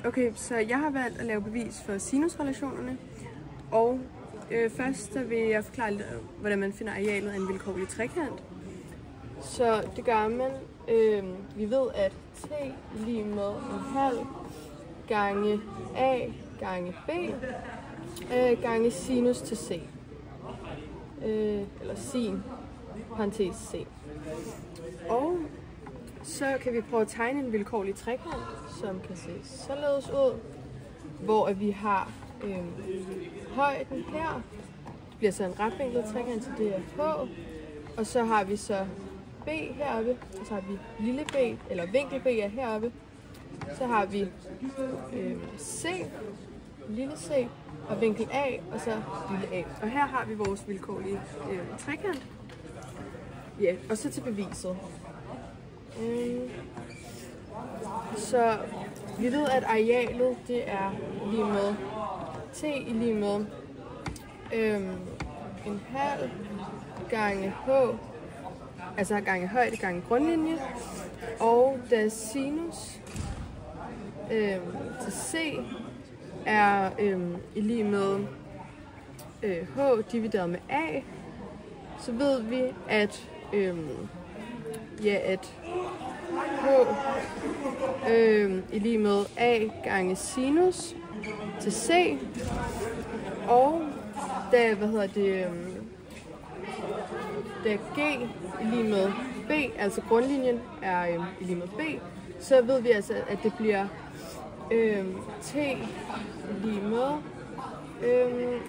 Okay, så jeg har valgt at lave bevis for sinusrelationerne, og først så vil jeg forklare lidt, hvordan man finder arealet af en vilkårlig trekant. Så det gør man, vi ved, at t lige med en halv gange a gange b gange sinus til c, eller sin, parentes c. Og så kan vi prøve at tegne en vilkårlig trekant, som kan se således ud, hvor vi har højden her. Det bliver så en retvinklet trekant, så det er h. Og så har vi så b heroppe, og så har vi lille b, eller vinkel b er heroppe. Så har vi c, lille c, og vinkel a, og så lille a. Og her har vi vores vilkårlige trekant. Ja, og så til beviset. Så vi ved, at arealet det er lige med t i lige med en halv gange h, altså gange højde gange grundlinje, og da sinus til c er i lige med h divideret med a, så ved vi, at h i lige med a gange sinus til c, og da da g i lige med b, altså grundlinjen er i lige med b, så ved vi altså, at det bliver t lige med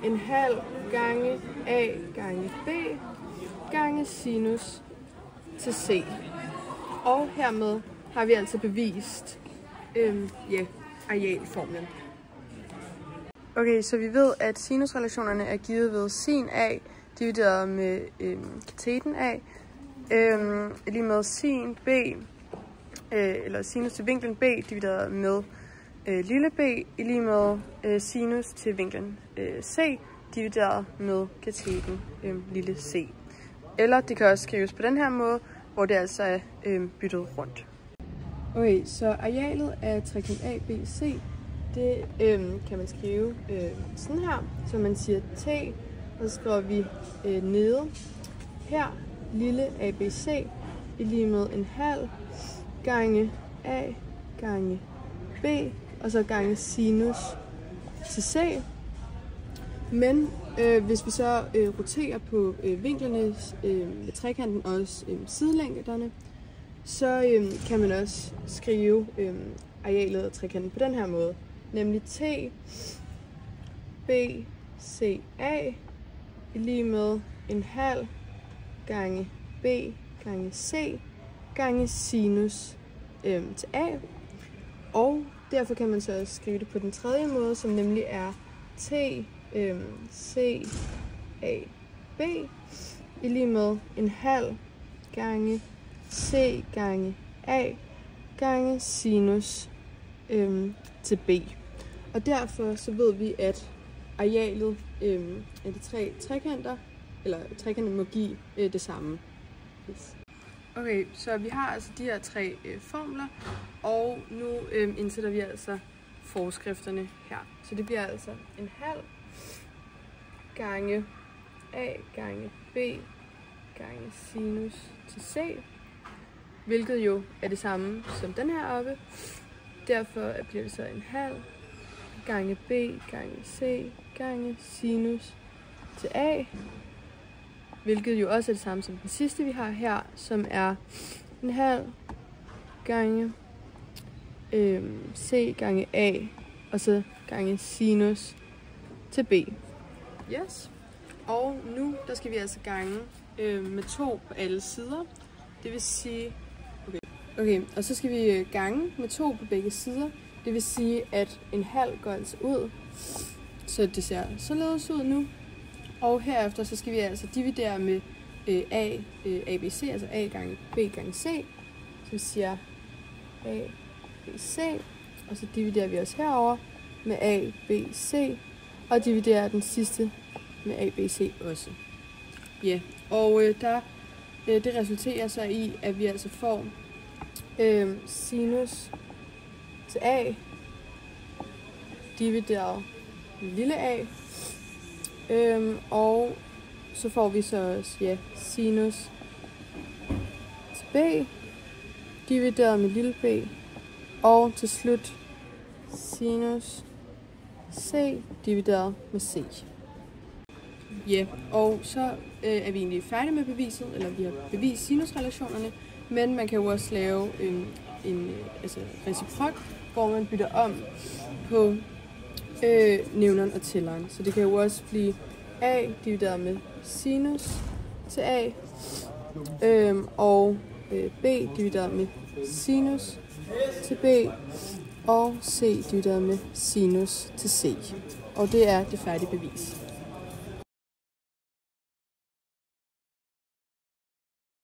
en halv gange a gange b gange sinus til c. Og hermed har vi altså bevist arealformlen. Okay, så vi ved, at sinusrelationerne er givet ved sin a divideret med kateten a, lige med sin b, eller sinus til vinklen b divideret med lille b, lige med sinus til vinklen c divideret med kateten lille c. Eller det kan også skrives på den her måde, hvor det altså er byttet rundt. Okay, så arealet af trekant ABC, det kan man skrive sådan her. Så man siger t, og så skriver vi nede her, lille ABC, i lige med en halv gange a gange b, og så gange sinus til c. Men hvis vi så roterer på vinklerne med trekanten og også sidelængderne, så kan man også skrive arealet af trekanten på den her måde. Nemlig t BCA i lige med en halv gange b gange c gange sinus til a. Og derfor kan man så også skrive det på den tredje måde, som nemlig er t CAB i lige med en halv gange C gange A gange sinus til B. Og derfor så ved vi, at arealet af de tre trekanter, eller trekanterne må give det samme. Yes. Okay, så vi har altså de her tre formler, og nu indsætter vi altså forskrifterne her. Så det bliver altså en halv gange a gange b gange sinus til c, hvilket jo er det samme som den her oppe. Derfor bliver det så en halv gange b gange c gange sinus til a, hvilket jo også er det samme som den sidste vi har her, som er en halv gange c gange a, og så gange sinus til b. Yes. Og nu der skal vi altså gange med 2 på alle sider. Det vil sige, okay, og så skal vi gange med 2 på begge sider. Det vil sige, at en halv går altså ud, så det ser således ud nu. Og herefter så skal vi altså dividere med ABC, altså a gange b gange c. Så vi siger a, b, c, og så dividerer vi også herover med a, b, c, og dividerer den sidste med a, b, c også. Ja, og det resulterer så i, at vi altså får sinus til a divideret med lille a. Og så får vi så også sinus til b divideret med lille b. Og til slut sinus c divideret med c. Og så er vi egentlig færdige med beviset, eller vi har bevist sinusrelationerne, men man kan jo også lave en reciprok, hvor man bytter om på nævneren og tælleren. Så det kan jo også blive a divideret med sinus til a, og b divideret med sinus til b, og c divideret med sinus til c. Og det er det færdige bevis.